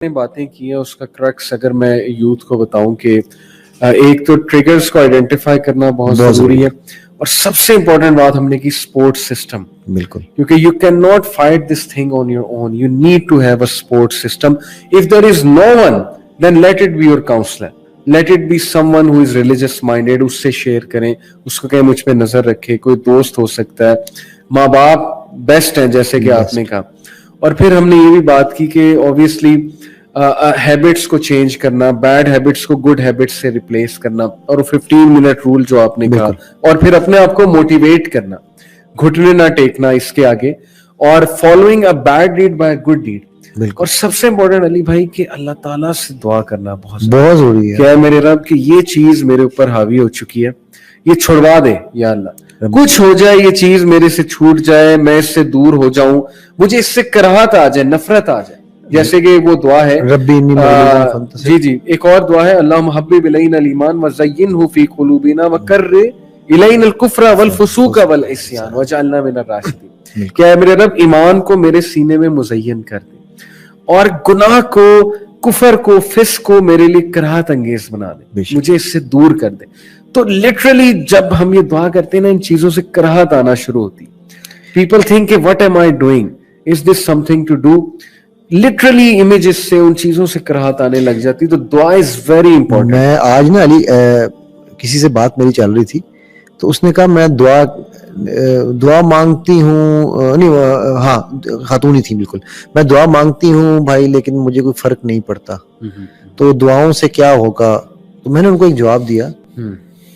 باتیں کی ہیں اس کا کرکس اگر میں یوتھ کو بتاؤں کہ ایک تو ٹریگرز کو آئیڈینٹیفائی کرنا بہت ضروری ہے اور سب سے امپورٹنٹ بات ہم نے کی سپورٹ سسٹم. بالکل, کیونکہ you can not fight this thing on your own, you need to have a support system. If there is no one then let it be your counsellor, let it be someone who is religious minded, اس سے share کریں, اس کو کہیں مجھ پہ نظر رکھے. کوئی دوست ہو سکتا ہے, ماں باپ بیسٹ ہیں جیسے کہ آپ نے کہا. اور پھر ہم نے یہ بھی بات کی کہ اوبیسلی ہیبٹس کو چینج کرنا, بیڈ ہیبٹس کو گڈ ہیبٹس سے ریپلیس کرنا, اور 15 منٹ رول جو آپ نے کہا, اور پھر اپنے آپ کو موٹیویٹ کرنا, گھٹنے نہ ٹیکنا اس کے آگے, اور following a bad deed by a good deed. اور سب سے امپورٹنٹ علی بھائی کہ اللہ تعالیٰ سے دعا کرنا بہت ضروری ہے. کیا ہے میرے رب کہ یہ چیز میرے اوپر حاوی ہو چکی ہے, یہ چھڑوا دے یا اللہ, کچھ ہو جائے, یہ چیز میرے سے چھوٹ جائے, میں اس سے دور ہو جاؤں, مجھے اس سے کراہت آ جائے, نفرت آ جائے. جیسے کہ وہ دعا ہے جی ایک اور دعا ہے, اللہم حبب الینا الایمان وزینہ فی قلوبنا وکرر الینا الکفر والفسوق والعصیان واجعلنا من الراشدین. کہ اے میرے رب ایمان کو میرے سینے میں مزین کر دے اور گناہ کو, کفر کو, فسق کو میرے لیے کراہت انگیز بنا دے, مجھے اس سے دور کر دے. تو لٹرلی جب ہم یہ دعا کرتے ہیں نا, ان چیزوں سے کراہت آنا شروع ہوتی. پیپل تھنک کہ what am I doing, is this something to do, literally images سے ان چیزوں سے کراہت آنے لگ جاتی. تو دعا از ویری امپورٹنٹ. میں آج نا علی کسی سے بات میری چل رہی تھی تو اس نے کہا میں دعا مانگتی ہوں, نہیں ہاں خاتون ہی تھی بالکل, میں دعا مانگتی ہوں بھائی لیکن مجھے کوئی فرق نہیں پڑتا, تو دعاؤں سے کیا ہوگا. تو میں نے ان کو ایک جواب دیا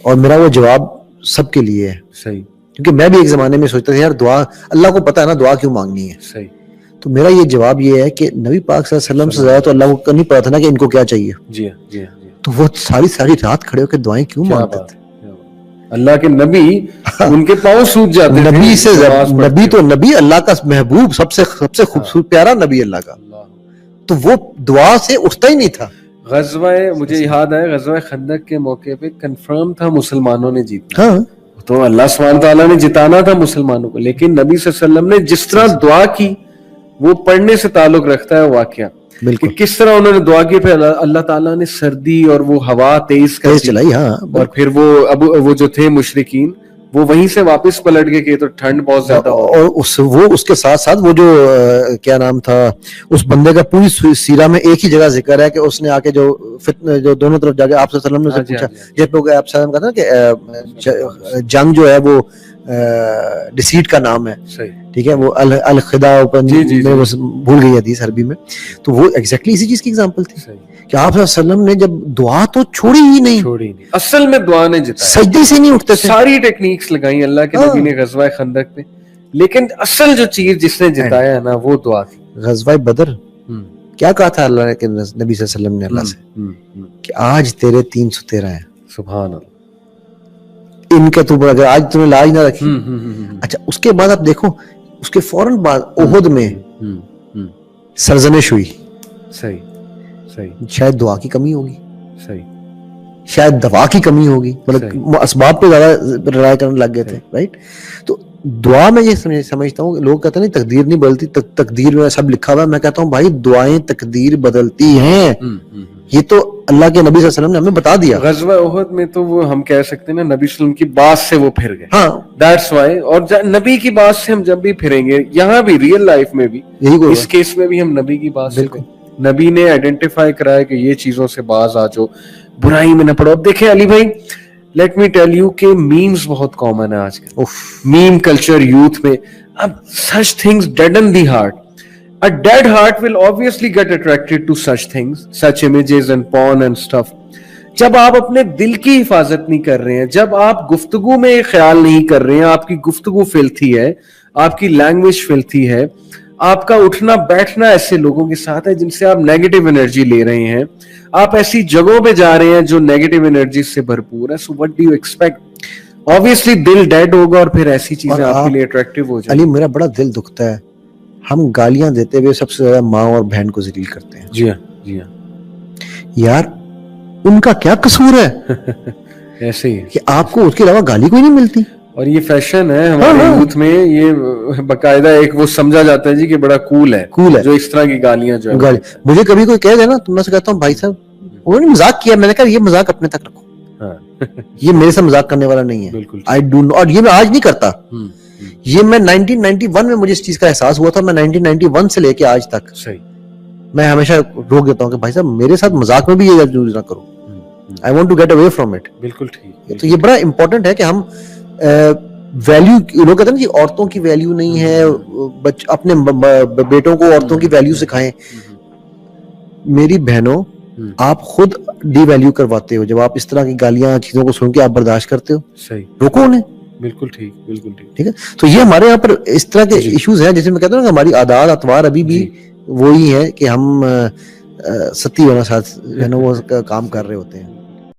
اور میرا وہ جواب سب کے لیے ہے. صحیح, کیونکہ میں بھی ایک زمانے میں سوچتا تھا یار دعا, اللہ کو پتا ہے نا دعا کیوں مانگنی ہے. صحیح. تو میرا یہ جواب یہ ہے کہ نبی پاک صلی اللہ علیہ وسلم سے زیادہ تو اللہ کو نہیں پتا تھا نا کہ ان کو کیا چاہیے. جی جی, تو وہ ساری رات کھڑے ہو کے دعائیں کیوں مانگتے تھے. اللہ کے نبی ان کے پاؤں سوج جاتے تھے. نبی تو نبی اللہ کا محبوب, سب سے خوبصورت پیارا نبی اللہ کا, تو وہ دعا سے اٹھتا ہی نہیں تھا. غزوہ, مجھے یاد ہے غزوہ خندق کے موقع پہ کنفرم تھا مسلمانوں نے جیتنا, تو اللہ سبحانہ تعالیٰ نے جتانا تھا مسلمانوں کو, لیکن نبی صلی اللہ علیہ وسلم نے جس طرح دعا کی وہ پڑھنے سے تعلق رکھتا ہے واقعہ, کہ کس طرح انہوں نے دعا کی, پھر اللہ تعالیٰ نے سردی اور وہ ہوا تیز چلائی, اور پھر وہ جو تھے مشرکین وہ وہیں سے واپس پلٹ گئے کہ تو ٹھنڈ بہت زیادہ ہو. اور اس کے ساتھ ساتھ وہ جو کیا نام تھا اس بندے کا, پوری سیرہ میں ایک ہی جگہ ذکر ہے کہ اس نے آ کے جو دونوں طرف جا کے آپ صلی اللہ علیہ وسلم نے پوچھا, جب لوگ آپ صلی اللہ علیہ وسلم کہا نا کہ جنگ جو ہے وہ ڈیسیٹ کا نام ہے, ٹھیک ہے, وہ الخداع میں بھول گئی حدیث عربی میں, تو وہ ایگزیکٹلی اسی چیز کی ایگزامپل تھی کہ آپ صلی اللہ علیہ وسلم نے جب دعا تو چھوڑی ہی نہیں, اصل میں دعا نے جتایا, سجدے سے نہیں اٹھتے تھے, ساری ٹیکنیکس لگائیں اللہ کے نبی نے غزوہ خندق پہ, لیکن اصل جو چیز جس نے جتایا ہے نا وہ دعا تھی. غزوہ بدر کیا کہا تھا اللہ کے نبی صلی اللہ علیہ وسلم نے اللہ سے کہ آج تیرے 313 ہیں. سبحان اللہ. ان کے تو اگر آج تمہیں لاج نہ رکھی. اچھا اس کے بعد آپ دیکھو اس کے فوراً بعد احد میں سرزنش ہوئی. صحیح, شاید دعا کی کمی ہوگی, صحیح, شاید دوا کی کمی ہوگی, مطلب اسباب پہ زیادہ رائے کرنے لگ گئے تھے, رائٹ. تو دعا میں یہ سمجھتا ہوں لوگ کہتے ہیں نہیں تقدیر نہیں بدلتی, تقدیر میں سب لکھا ہوا ہے. میں کہتا ہوں بھائی دعائیں تقدیر بدلتی ہیں, یہ تو اللہ کے نبی صلی اللہ علیہ وسلم نے ہمیں بتا دیا. غزوہ احد میں تو وہ ہم کہہ سکتے ہیں نا نبی صلی اللہ علیہ وسلم کی بات سے وہ پھر گئے. ہاں دیٹس وائی. اور نبی کی بات سے ہم جب بھی پھریں گے, یہاں بھی ریئل لائف میں بھی, اس کیس میں بھی ہم نبی کی بات سے, نبی نے آئیڈینٹیفائی کرایا کہ یہ چیزوں سے باز آ جاؤ, برائی میں نہ پڑو. اب دیکھیں علی بھائی, لیٹ می ٹیل یو کہ میمز بہت کامن ہے آج کل, میم کلچر یوتھ میں. اب such things deaden the heart. A dead heart will obviously get attracted to such things, such images and porn and stuff. جب آپ اپنے دل کی حفاظت نہیں کر رہے ہیں, جب آپ گفتگو میں خیال نہیں کر رہے ہیں, آپ کی گفتگو فلتھی ہے, آپ کی لینگویج فلتھی ہے, آپ کا اٹھنا بیٹھنا ایسے لوگوں کے ساتھ ہے جن سے آپ نیگیٹو انرجی لے رہے ہیں, آپ ایسی جگہوں پہ جا رہے ہیں جو نیگیٹو انرجی سے بھرپور ہے. So what do you expect? Obviously دل ڈیڈ ہوگا اور پھر ایسی چیزیں آپ کے لیے اٹریکٹیو ہو جائیں. علی میرا بڑا دل دکھتا ہے, ہم گالیاں دیتے ہوئے سب سے زیادہ ماں اور بہن کو ذلیل کرتے ہیں. جی ہاں, جی ہاں. یار ان کا کیا قصور ہے ایسے ہی کہ آپ کو اس کے علاوہ گالی کوئی نہیں ملتی. اور یہ فیشن ہے ہمارے یوتھ میں, یہ باقاعدہ ایک وہ سمجھا جاتا ہے جی کہ بڑا کول ہے جو اس طرح کی گالیاں جو ہے. مجھے کبھی کوئی کہہ دے نا تو میں سے کہتا ہوں بھائی صاحب انہوں نے مذاق کیا, میں نے کہا یہ مذاق اپنے تک رکھو, یہ میرے سے مذاق کرنے والا نہیں ہے. آئی ڈو نو, اور یہ میں آج نہیں کرتا, یہ میں 1991 میں مجھے اس چیز کا احساس ہوا تھا. میں 1991 سے لے کے آج تک میں ہمیشہ روک دیتا ہوں کہ بھائی صاحب میرے ساتھ مذاق میں بھی یہ یوز نہ کرو. I want to get away from it. بالکل ٹھیک. تو یہ بڑا امپورٹنٹ ہے کہ ہم ویلیو, لوگ کہتے ہیں نا کہ عورتوں کی ویلیو نہیں ہے, اپنے بیٹوں کو عورتوں کی ویلیو سکھائیں. میری بہنوں, آپ خود ڈی ویلیو کرواتے ہو جب آپ اس طرح کی گالیاں چیزوں کو سن کے آپ برداشت کرتے ہو. صحیح, روکو انہیں. بالکل ٹھیک, بالکل ٹھیک. ٹھیک ہے, تو یہ ہمارے یہاں پر اس طرح کے ایشوز ہیں جیسے میں کہتا ہوں کہ ہماری عادات اطوار ابھی بھی وہی ہے کہ ہم ستی ہونا ساتھ وہ کام کر رہے ہوتے ہیں.